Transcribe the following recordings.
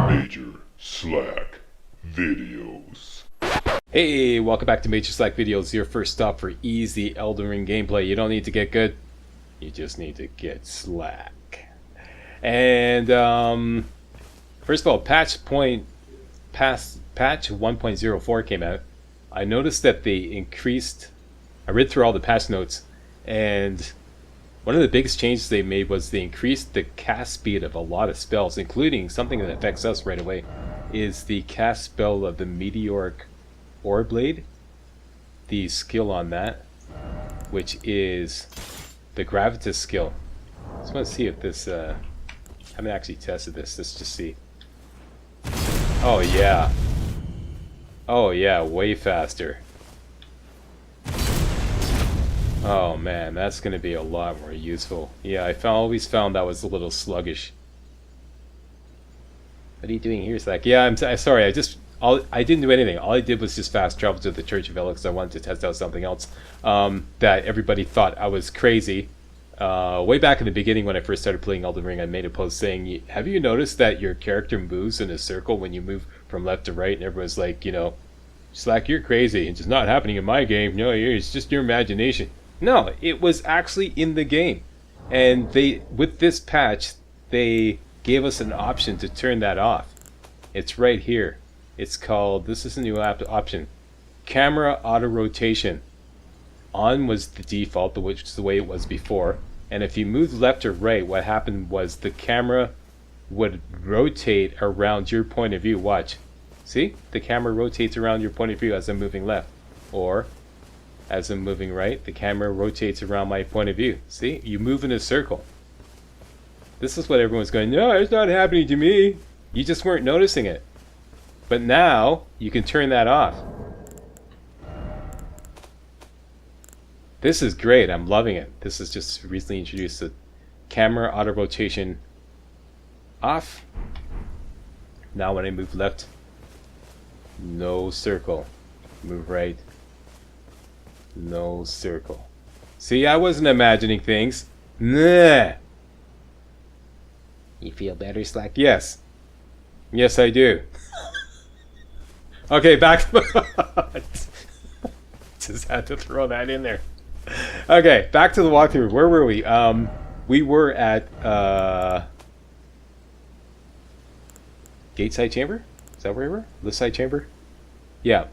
Major Slack Videos. Hey, welcome back to MajorSlackVideos, your first stop for easy Elden Ring gameplay. You don't need to get good, you just need to get slack. And first of all, patch 1.04 came out. I noticed that they increased, I read through all the patch notes, and one of the biggest changes they made was they increased the cast speed of a lot of spells, including something that affects us right away, is the cast spell of the Meteoric Blade, the skill on that, which is the Gravitas skill. I just want to see if this, I haven't actually tested this, let's just see. Oh yeah. Oh yeah, way faster. Oh man, that's going to be a lot more useful. Yeah, I always found that was a little sluggish. What are you doing here, Slack? Yeah, I'm sorry, I didn't do anything. All I did was just fast travel to the Church of Ela because I wanted to test out something else that everybody thought I was crazy. Way back in the beginning when I first started playing Elden Ring, I made a post saying, have you noticed that your character moves in a circle when you move from left to right? And everyone's like, you know, Slack, you're crazy. It's just not happening in my game. No, it's just your imagination. No, it was actually in the game. And with this patch, they gave us an option to turn that off. It's right here. It's called, this is a new option, camera auto rotation. On was the default, which is the way it was before. And if you moved left or right, what happened was the camera would rotate around your point of view. Watch. See? The camera rotates around your point of view as I'm moving left. Or as I'm moving right, the camera rotates around my point of view. See? You move in a circle. This is what everyone's going, no, it's not happening to me. You just weren't noticing it. But now, you can turn that off. This is great, I'm loving it. This is just recently introduced, the camera auto rotation off. Now when I move left, no circle. Move right, no circle. See, I wasn't imagining things. Nah. You feel better, Slack? Yes. Yes, I do. Okay, back. Just had to throw that in there. Okay, back to the walkthrough. Where were we? We were at Gateside Chamber? Is that where we were? Left side chamber? Yeah.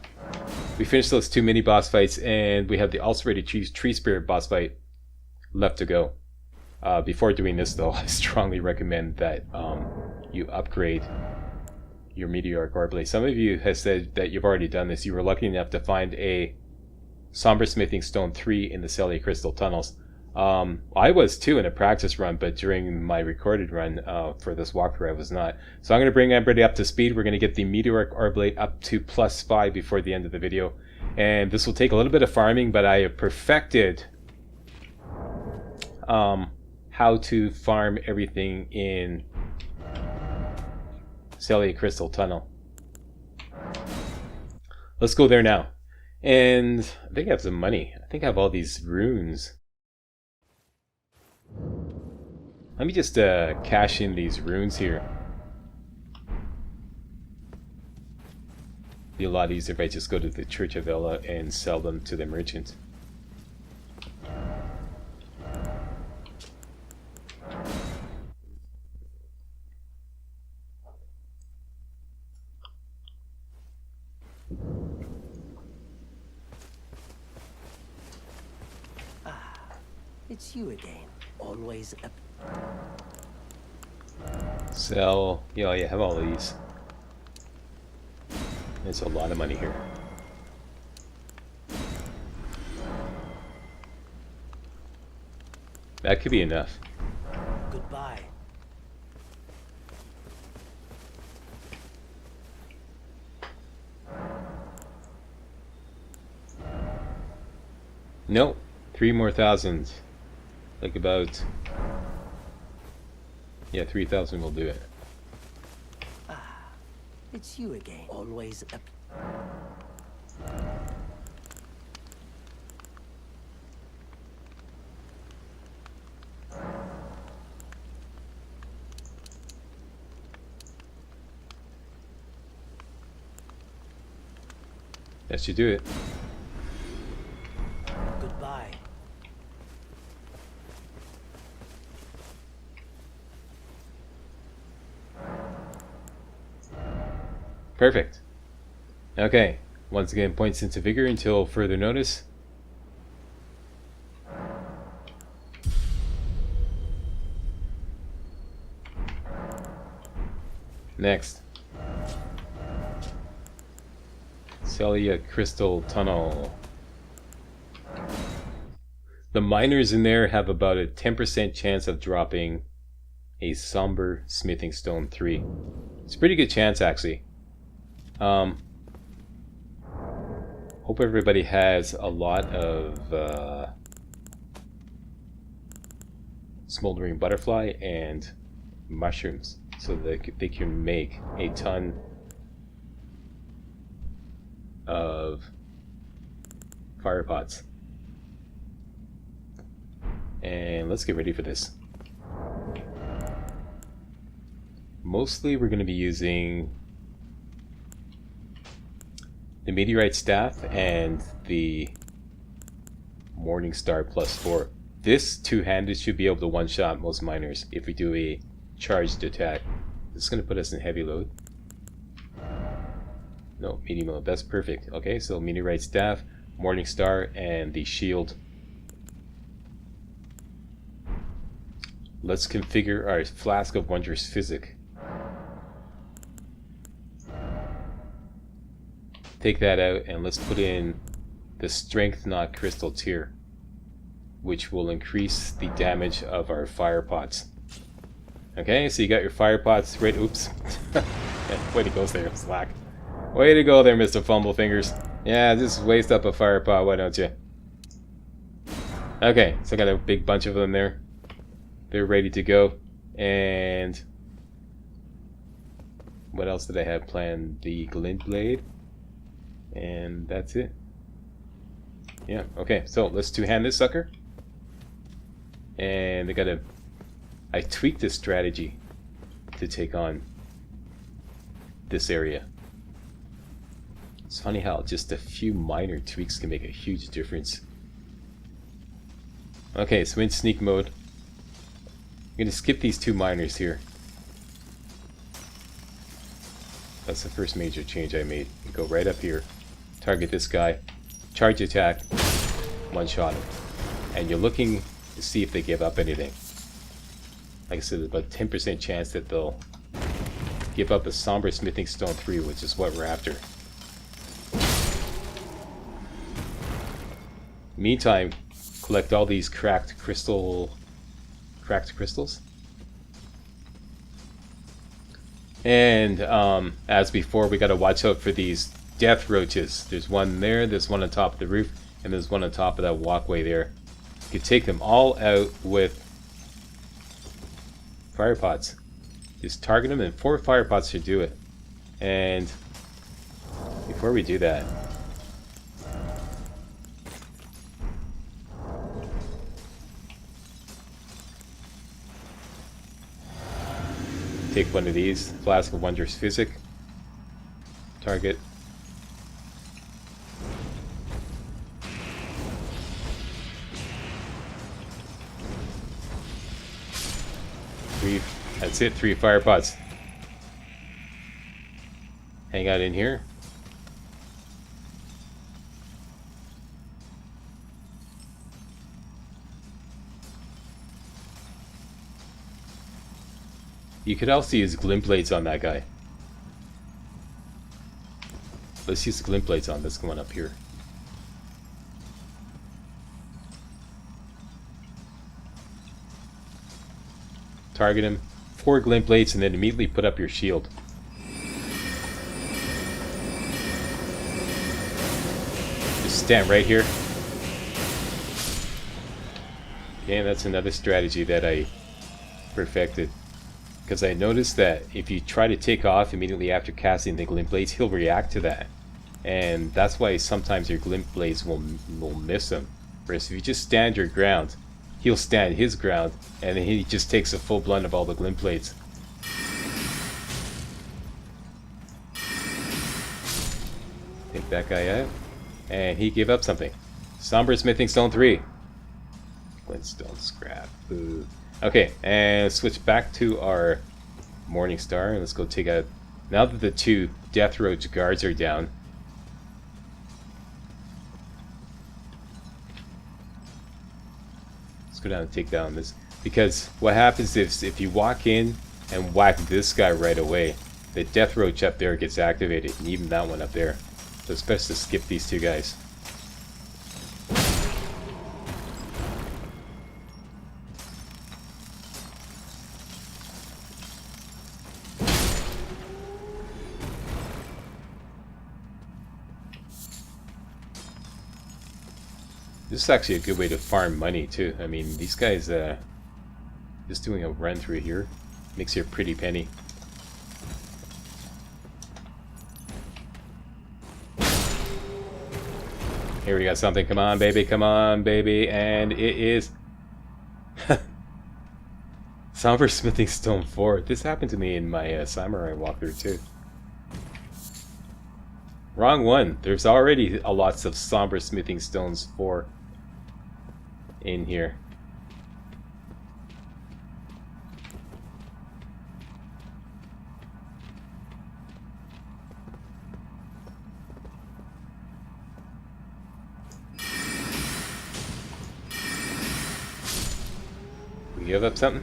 We finished those 2 mini boss fights, and we have the ulcerated tree spirit boss fight left to go. Before doing this, though, I strongly recommend that you upgrade your Meteoric Blade. Some of you have said that you've already done this. You were lucky enough to find a Somber Smithing Stone 3 in the Celia Crystal Tunnels. I was too in a practice run, but during my recorded run for this walkthrough, I was not. So I'm going to bring everybody up to speed. We're going to get the Meteoric Blade up to +5 before the end of the video. And this will take a little bit of farming, but I have perfected how to farm everything in Celia Crystal Tunnel. Let's go there now. And I think I have some money. I think I have all these runes. Let me just cash in these runes here. Be a lot easier if I just go to the Church of Ela and sell them to the merchant. It's you again. Always up. Sell. Yeah, I have all these. There's a lot of money here. That could be enough. Goodbye. Nope. 3 more thousand. Like about, yeah, 3,000 will do it. It's you again. Always up. That should do it. Goodbye. Perfect. Okay. Once again, points into vigor until further notice. Next. Celia Crystal Tunnel. The miners in there have about a 10% chance of dropping a Somber Smithing Stone 3. It's a pretty good chance, actually. Hope everybody has a lot of smoldering butterfly and mushrooms so that they can make a ton of fire pots. And let's get ready for this. Mostly we're going to be using the Meteorite Staff and the Morning Star +4. This two-handed should be able to one-shot most miners if we do a charged attack. This is going to put us in heavy load. No, medium load. That's perfect. Okay, so Meteorite Staff, Morning Star, and the shield. Let's configure our Flask of Wondrous Physic. Take that out and let's put in the Strength Knot Crystal Tier, which will increase the damage of our fire pots. Okay, so you got your fire pots ready. Oops. Way to go there, Slack. Way to go there, Mr. Fumble Fingers. Yeah, just waste up a fire pot, why don't you? Okay, so I got a big bunch of them there. They're ready to go. And what else did I have planned? The Glint Blade. And that's it. Yeah, okay, so let's two-hand this sucker. And I tweaked this strategy to take on this area. It's funny how just a few minor tweaks can make a huge difference. Okay, so in sneak mode, I'm going to skip these two miners here. That's the first major change I made. Go right up here, target this guy, charge attack, one shot him. And you're looking to see if they give up anything. Like I said, there's about 10% chance that they'll give up a Somber Smithing Stone 3, which is what we're after. Meantime, collect all these cracked crystals. And as before, we got to watch out for these death roaches. There's one there, there's one on top of the roof, and there's one on top of that walkway there. You can take them all out with fire pots. Just target them, and 4 fire pots should do it. And before we do that, take one of these, Flask of Wondrous Physic, target. That's it, 3 fire pots. Hang out in here. You could also use glint blades on that guy. Let's use the glint blades on this one up here. Target him, 4 glint blades, and then immediately put up your shield. Just stand right here. Okay, that's another strategy that I perfected. Because I noticed that if you try to take off immediately after casting the glint blades, he'll react to that. And that's why sometimes your glint blades will miss him. Whereas if you just stand your ground, he'll stand his ground, and then he just takes a full blunt of all the glint blades. Take that guy out. And he gave up something. Somber Smithing Stone 3. Glintstone scrap. Ooh. Okay, and switch back to our Morning Star. And let's go take out... Now that the 2 Death Roach guards are down... Let's go down and take down this. Because what happens is if you walk in and whack this guy right away, the Death Roach up there gets activated, and even that one up there. So it's best to skip these 2 guys. This is actually a good way to farm money too. I mean, these guys, just doing a run through here makes you a pretty penny. Here we got something. Come on, baby. Come on, baby. And it is... Somber Smithing Stone 4. This happened to me in my Samurai walkthrough too. Wrong one. There's already a lots of Somber Smithing Stones 4 in here. We give up something?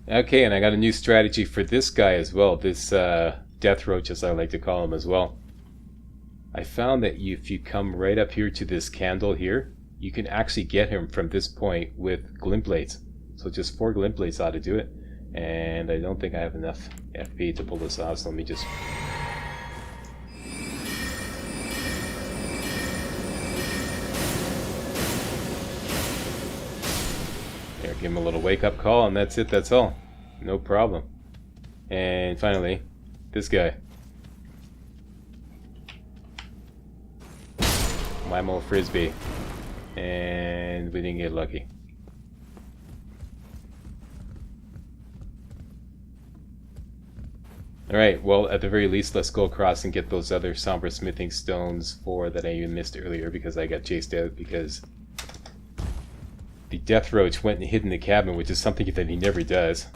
Okay, and I got a new strategy for this guy as well. This Death Roach, as I like to call him as well. I found that if you come right up here to this candle here, you can actually get him from this point with glint blades. So just 4 glint blades ought to do it. And I don't think I have enough FP to pull this off, so let me just... There, give him a little wake-up call, and that's it, that's all. No problem. And finally, this guy. Whammo Frisbee. And we didn't get lucky. Alright, well, at the very least, let's go across and get those other Somber Smithing Stones 4 that I even missed earlier because I got chased out because the Death Roach went and hid in the cabin, which is something that he never does.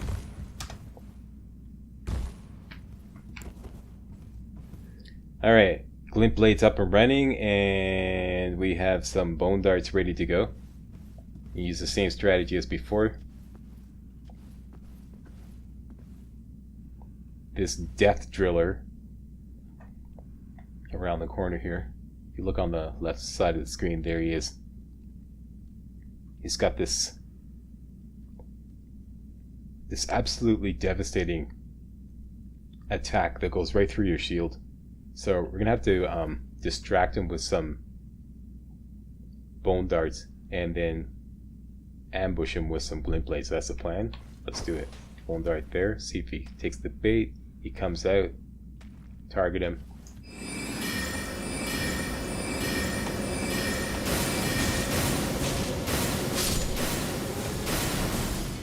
Alright, glint blades up and running, and we have some bone darts ready to go. You use the same strategy as before. This death driller around the corner here. If you look on the left side of the screen, there he is. He's got this absolutely devastating attack that goes right through your shield. So we're gonna have to distract him with some bone darts and then ambush him with some glint blades. That's the plan. Let's do it. Bone dart there. See if he takes the bait. He comes out. Target him.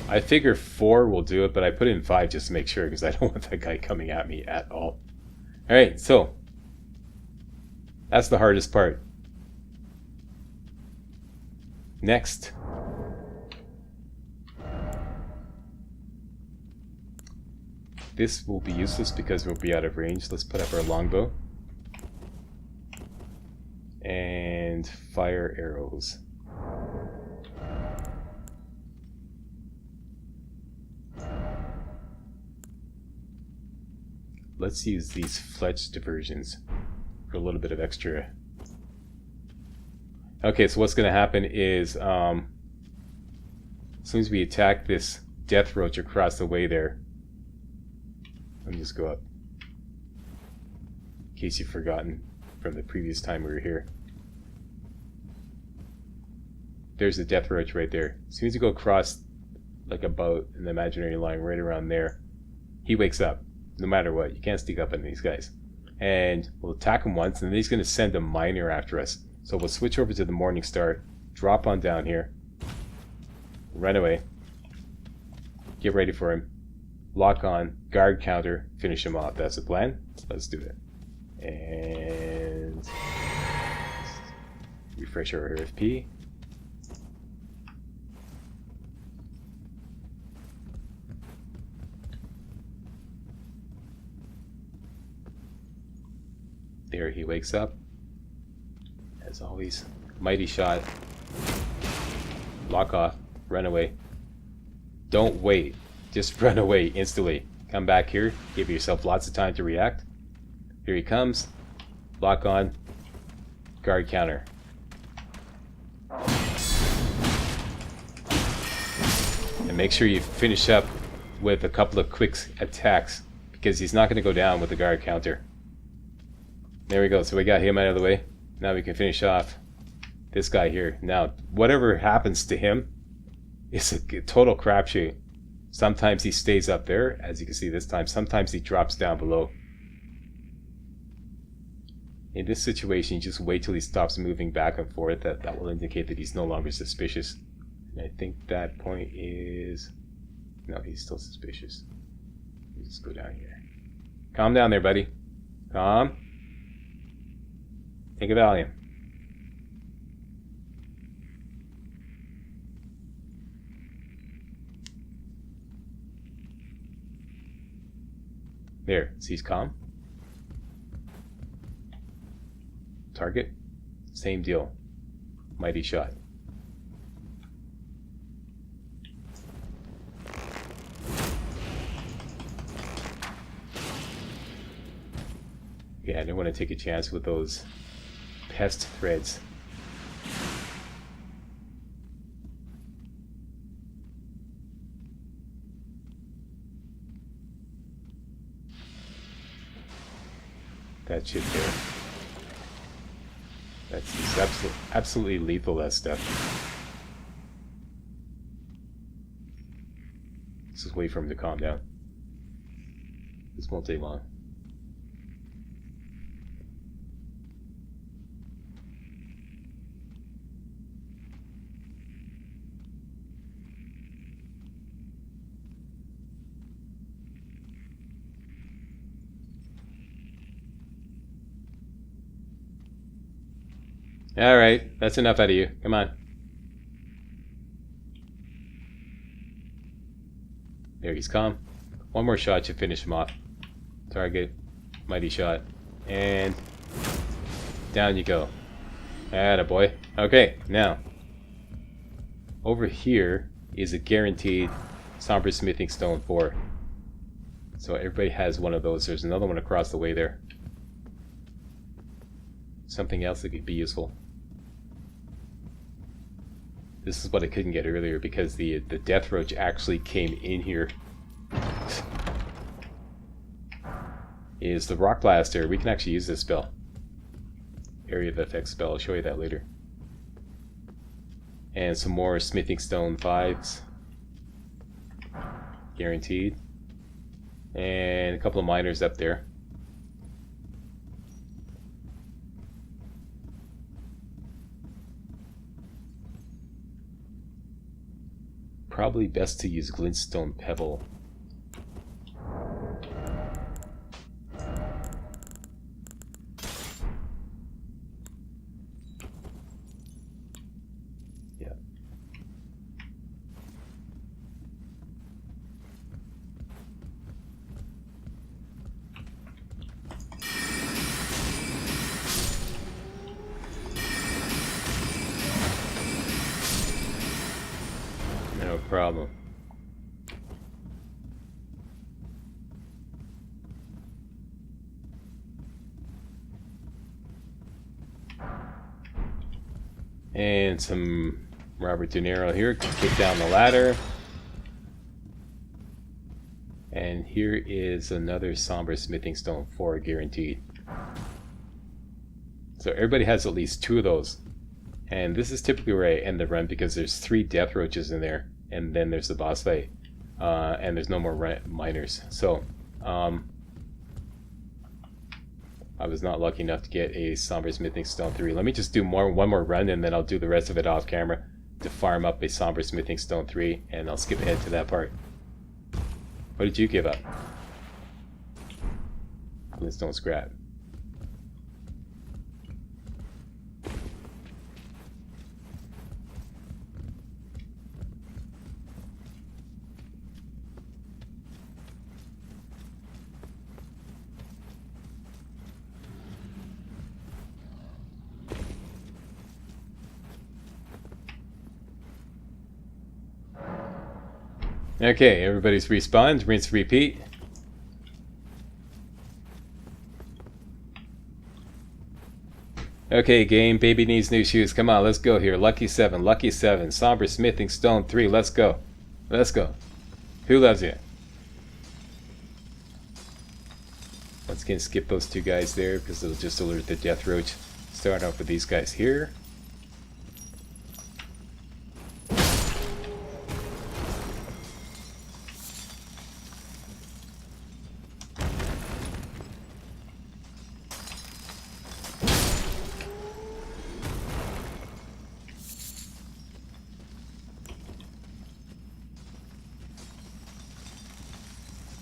I figure 4 will do it, but I put in 5 just to make sure because I don't want that guy coming at me at all. Alright, so that's the hardest part. Next. This will be useless because we'll be out of range. Let's put up our longbow. And fire arrows. Let's use these fletch diversions for a little bit of extra. Okay, so what's going to happen is as soon as we attack this Death Roach across the way there, let me just go up in case you've forgotten from the previous time we were here. There's the Death Roach right there. As soon as you go across like a boat in the imaginary line right around there, he wakes up. No matter what, you can't sneak up on these guys. And we'll attack him once, and then he's going to send a miner after us. So we'll switch over to the Morning Star, drop on down here, run away, get ready for him, lock on, guard counter, finish him off. That's the plan. Let's do it. And refresh our RFP. There he wakes up. As always, mighty shot. Lock off. Run away. Don't wait. Just run away instantly. Come back here. Give yourself lots of time to react. Here he comes. Lock on. Guard counter. And make sure you finish up with a couple of quick attacks, because he's not going to go down with the guard counter. There we go. So we got him out of the way. Now we can finish off this guy here. Now, whatever happens to him is a total crapshoot. Sometimes he stays up there, as you can see this time. Sometimes he drops down below. In this situation, you just wait till he stops moving back and forth. That will indicate that he's no longer suspicious. And I think that point is... No, he's still suspicious. Let me just go down here. Calm down there, buddy. Calm. Take a Valium. There, see, he's calm. Target, same deal. Mighty shot. Yeah, I didn't want to take a chance with those pest threads. That shit there. That's just absolutely lethal, that stuff. Let's just wait for him to calm down. This won't take long. Alright, that's enough out of you. Come on. There, he's calm. One more shot should finish him off. Target. Mighty shot. And down you go. Attaboy. Okay, now. Over here is a guaranteed Somber Smithing Stone 4. So everybody has one of those. There's another one across the way there. Something else that could be useful. This is what I couldn't get earlier because the Death Roach actually came in here. Is the Rock Blaster. We can actually use this spell. Area of Effect spell. I'll show you that later. And some more Smithing Stone 5s. Guaranteed. And a couple of miners up there. Probably best to use Glintstone Pebble. Yeah. No problem. And some Robert De Niro here. Kick down the ladder. And here is another Somber Smithing Stone 4 guaranteed. So everybody has at least 2 of those. And this is typically where I end the run because there's 3 Death Roaches in there. And then there's the boss fight. And there's no more miners. So, I was not lucky enough to get a Somber Smithing Stone 3. Let me just do one more run and then I'll do the rest of it off camera to farm up a Somber Smithing Stone 3. And I'll skip ahead to that part. What did you give up? Glintstone scrap. Okay, everybody's respawned. Rinse, repeat. Okay, game. Baby needs new shoes. Come on, let's go here. Lucky 7. Lucky 7. Somber Smithing Stone 3. Let's go. Let's go. Who loves you? Once again, skip those two guys there because it'll just alert the Death Roach. Start off with these guys here.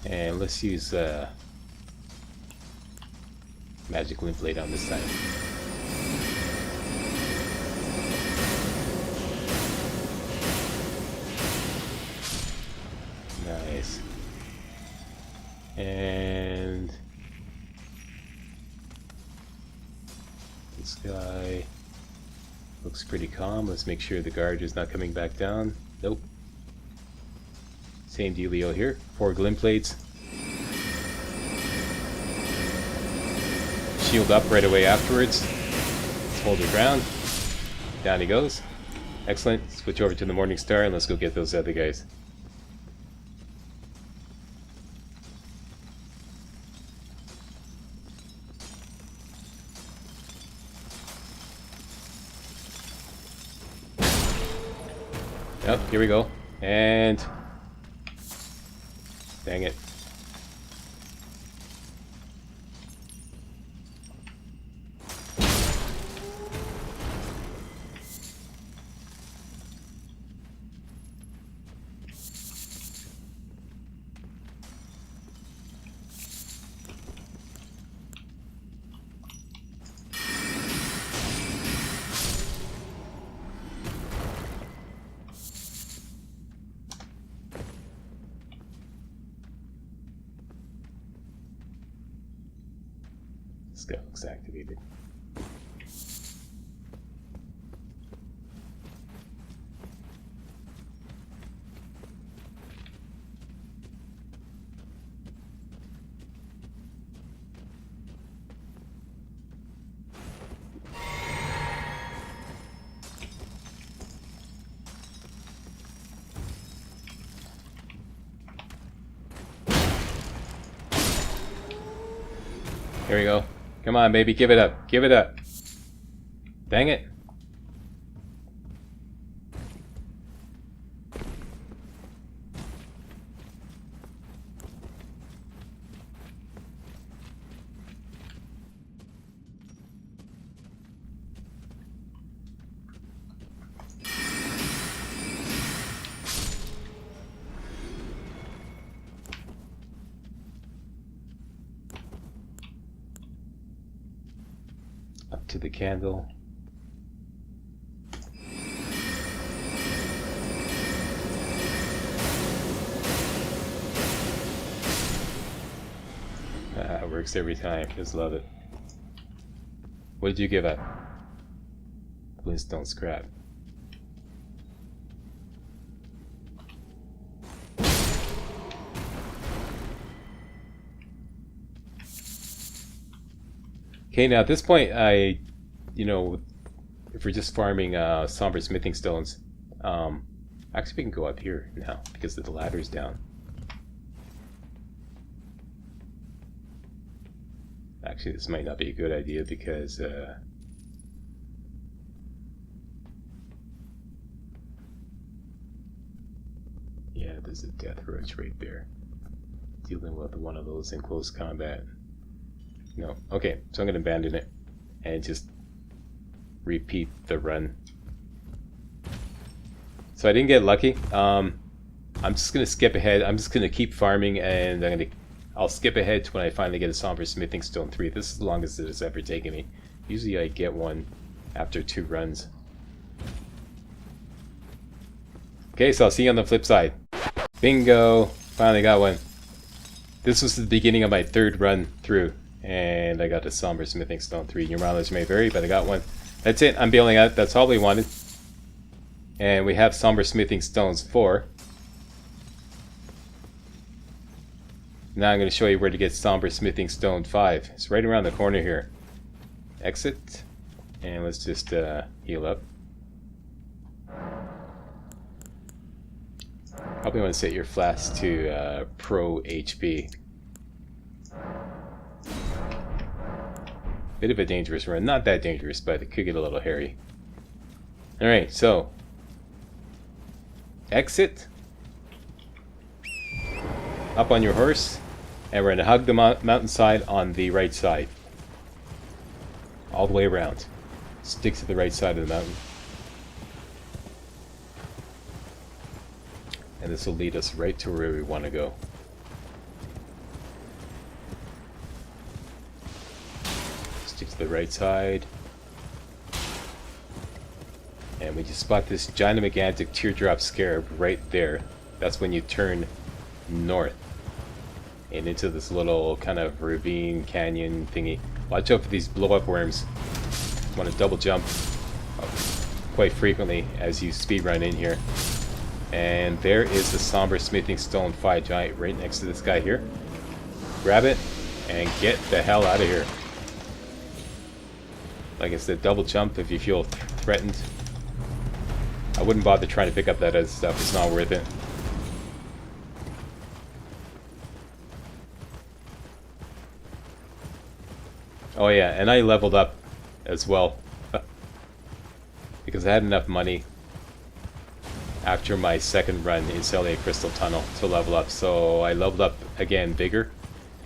And let's use Magic Wind Blade on this side. Nice. And this guy looks pretty calm. Let's make sure the guard is not coming back down. Nope. Same dealio here. 4 glint blades. Shield up right away afterwards. Let's hold your ground. Down he goes. Excellent. Switch over to the Morning Star and let's go get those other guys. Yep, here we go. And dang it. This guy looks activated. Here we go. Come on, baby, give it up. Give it up. Dang it. Up to the candle. It works every time. Just love it. What did you give up? Glintstone scrap. Okay, now at this point, if we're just farming Somber Smithing Stones, actually we can go up here now because the ladder's down. Actually, this might not be a good idea because yeah, there's a Death Roach right there. Dealing with one of those in close combat. No. Okay, so I'm going to abandon it and just repeat the run. So I didn't get lucky. I'm just gonna skip ahead. I'm just gonna keep farming, and I'll skip ahead to when I finally get a Somber Smithing Stone 3. This is the longest it has ever taken me. Usually I get one after 2 runs. Okay, so I'll see you on the flip side. Bingo! Finally got one. This was the beginning of my 3rd run through, and I got the Somber Smithing Stone 3. Your mileage may vary, but I got one. That's it. I'm bailing out. That's all we wanted. And we have Somber Smithing Stones 4. Now I'm going to show you where to get Somber Smithing Stone 5. It's right around the corner here. Exit. And let's just heal up. Probably want to set your flask to Pro HP. Bit of a dangerous run. Not that dangerous, but it could get a little hairy. Alright, so exit. Up on your horse. And we're going to hug the mountainside on the right side. All the way around. Stick to the right side of the mountain. And this will lead us right to where we want to go. Stick to the right side. And we just spot this gigantic teardrop scarab right there. That's when you turn north. And into this little kind of ravine canyon thingy. Watch out for these blow-up worms. You want to double jump quite frequently as you speedrun in here. And there is the Somber Smithing Stone 5 giant right next to this guy here. Grab it and get the hell out of here. Like I said, double jump if you feel threatened. I wouldn't bother trying to pick up that other stuff. It's not worth it. Oh yeah, and I leveled up as well. Because I had enough money after my 2nd run in Celia Crystal Tunnel to level up. So I leveled up again bigger.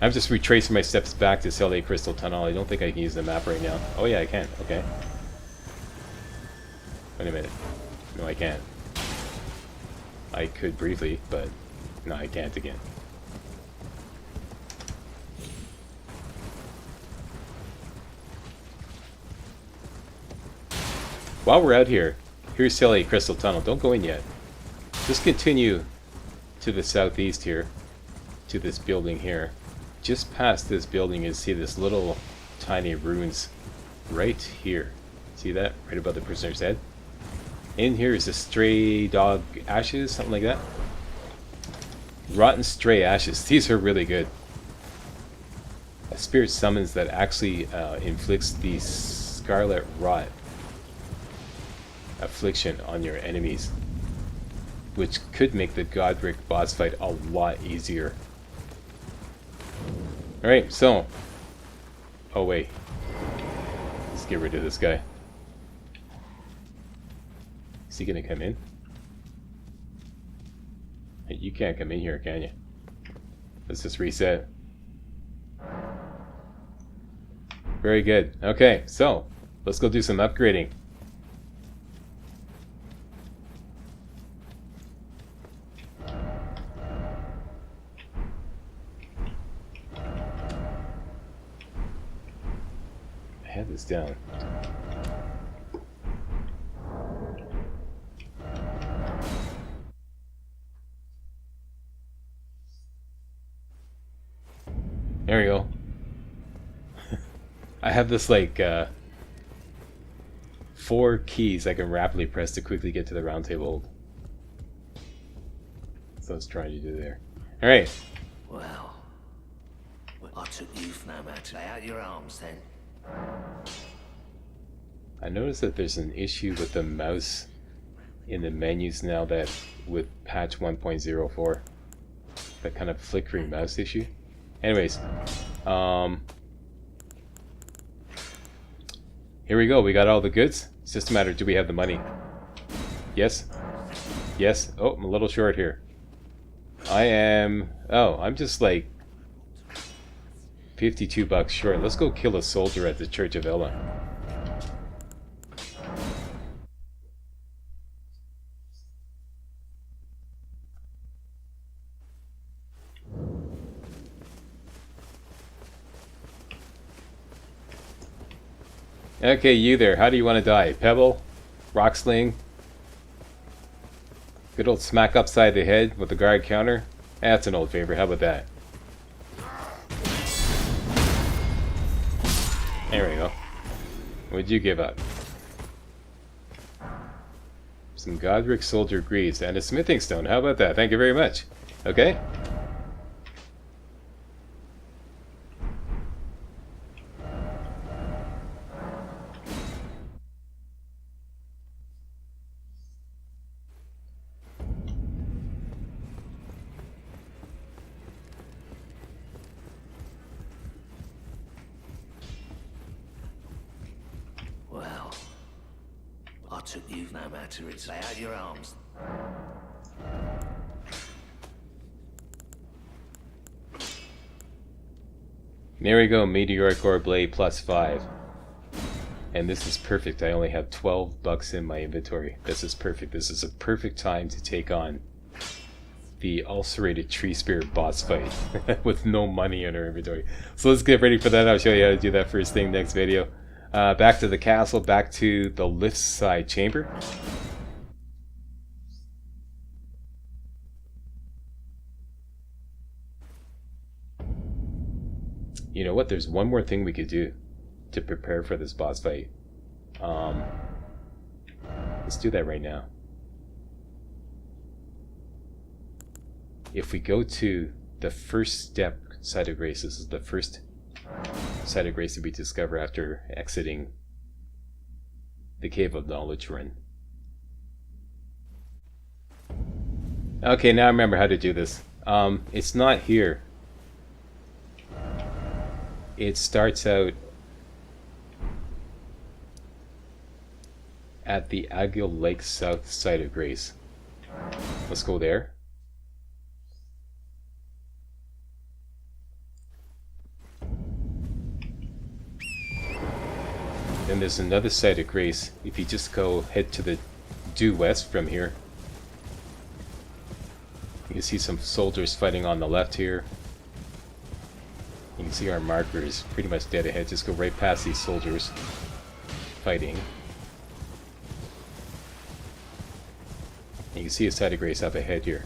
I'm just retracing my steps back to Celia Crystal Tunnel. I don't think I can use the map right now. Oh yeah, I can. Okay. Wait a minute. No, I can't. I could briefly, but no, I can't again. While we're out here, here's Celia Crystal Tunnel. Don't go in yet. Just continue to the southeast here, to this building here. Just past this building, you see this little tiny ruins right here. See that? Right above the prisoner's head. In here is a stray dog ashes, something like that. Rotten stray ashes. These are really good. A spirit summons that actually inflicts the scarlet rot affliction on your enemies, which could make the Godric boss fight a lot easier. Alright, so... Oh wait. Let's get rid of this guy. Is he gonna come in? Hey, you can't come in here, can you? Let's just reset. Very good. Okay, so let's go do some upgrading. I had this down. There we go. I have this like 4 keys I can rapidly press to quickly get to the round table hold. So let's try to do there. Alright. Well, I took you for no matter. Lay out your arms then. I noticed that there's an issue with the mouse in the menus now that with patch 1.04. That kind of flickering mouse issue. Anyways, here we go. We got all the goods. It's just a matter, do we have the money? Yes? Yes? Oh, I'm a little short here. I'm just like 52 bucks short. Let's go kill a soldier at the Church of Ella. Okay, you there. How do you want to die? Pebble? Rock sling? Good old smack upside the head with the guard counter? That's an old favorite. How about that? There we go. What'd you give up? Some Godric Soldier Greaves and a Smithing Stone. How about that? Thank you very much. Okay. Well, I took you no matter it's lay out your arms. There we go, Meteoric Ore Blade +5. And this is perfect. I only have 12 bucks in my inventory. This is perfect. This is a perfect time to take on the ulcerated tree spirit boss fight with no money in our inventory. So let's get ready for that. I'll show you how to do that first thing next video. Back to the castle, back to the lift side chamber. You know what? There's one more thing we could do to prepare for this boss fight. Let's do that right now. If we go to the first step site of grace, this is the first site of grace that we discover after exiting the Cave of Knowledge run. Okay, now I remember how to do this. It's not here. It starts out at the Agile Lake South side of Grace. Let's go there. Then there's another side of Grace. If you just go head to the due west from here, you can see some soldiers fighting on the left here. You can see our markers pretty much dead ahead. Just go right past these soldiers fighting. And you can see a side of grace up ahead here.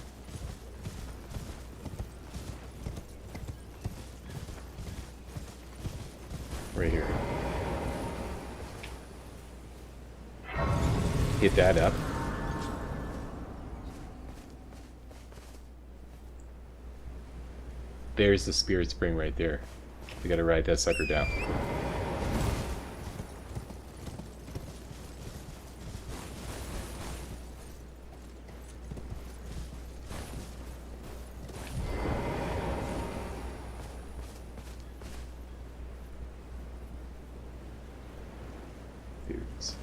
Right here. Hit that up. There's the spirit spring right there. We gotta ride that sucker down. Dudes.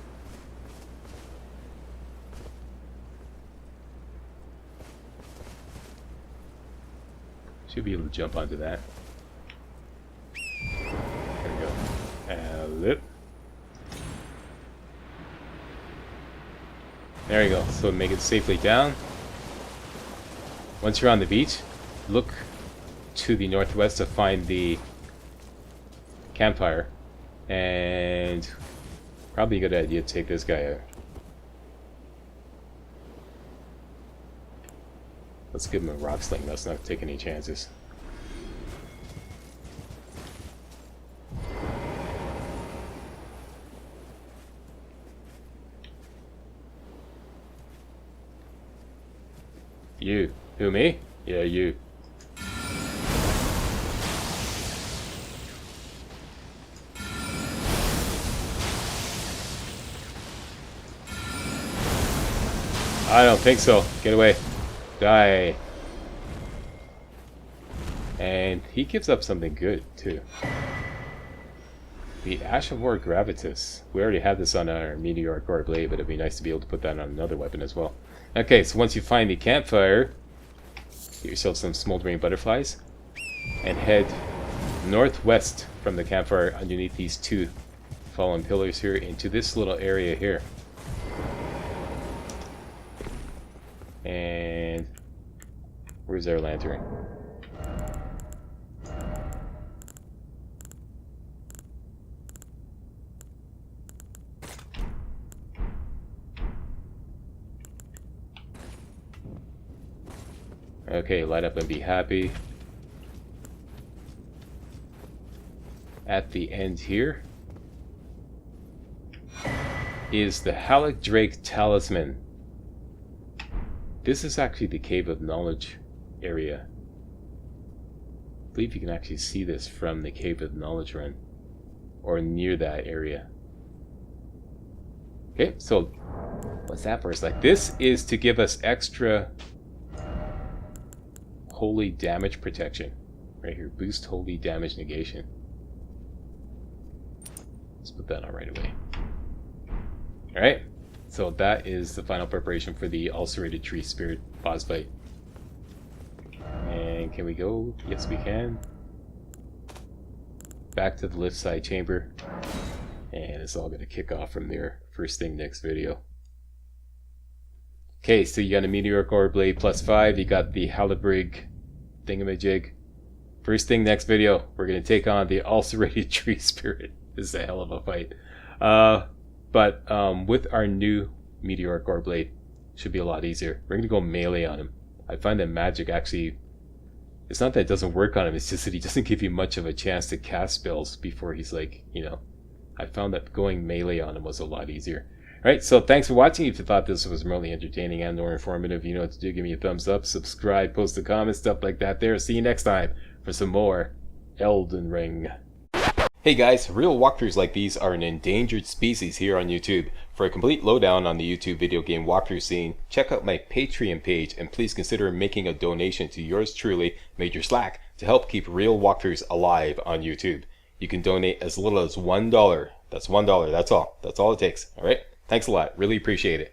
Should be able to jump onto that. There we go. Lip. There you go. So make it safely down. Once you're on the beach, look to the northwest to find the campfire. And probably a good idea to take this guy out. Let's give him a rock sling. Let's not take any chances. You. Who, me? Yeah, you. I don't think so. Get away. Die. And he gives up something good too. The Ash of War Gravitas. We already had this on our Meteoric Ore Blade, but it'd be nice to be able to put that on another weapon as well. Okay, so once you find the campfire, get yourself some smoldering butterflies and head northwest from the campfire underneath these two fallen pillars here into this little area here. And where's our lantern? Okay, light up and be happy. At the end here is the Halleck Drake Talisman. This is actually the Cave of Knowledge area. I believe you can actually see this from the Cave of Knowledge run, or near that area. Okay, so what's that for? It's like, this is to give us extra holy damage protection. Right here, boost holy damage negation. Let's put that on right away. Alright, so that is the final preparation for the ulcerated tree spirit boss fight. And can we go? Yes, we can. Back to the lift side chamber. And it's all going to kick off from there. First thing next video. Okay, so you got a Meteoric Ore Blade +5. You got the Hallebrigg thingamajig. First thing next video, we're going to take on the ulcerated tree spirit. This is a hell of a fight. But with our new Meteoric Ore Blade, should be a lot easier. We're going to go melee on him. I find that magic actually, it's not that it doesn't work on him, it's just that he doesn't give you much of a chance to cast spells before he's like, you know, I found that going melee on him was a lot easier. Alright, so thanks for watching. If you thought this was really entertaining and or informative, you know what to do. Give me a thumbs up, subscribe, post a comment, stuff like that there. See you next time for some more Elden Ring. Hey guys, real walkthroughs like these are an endangered species here on YouTube. For a complete lowdown on the YouTube video game walkthrough scene, check out my Patreon page and please consider making a donation to yours truly, Major Slack, to help keep real walkthroughs alive on YouTube. You can donate as little as $1. That's $1, that's all. That's all it takes, alright? Thanks a lot, really appreciate it.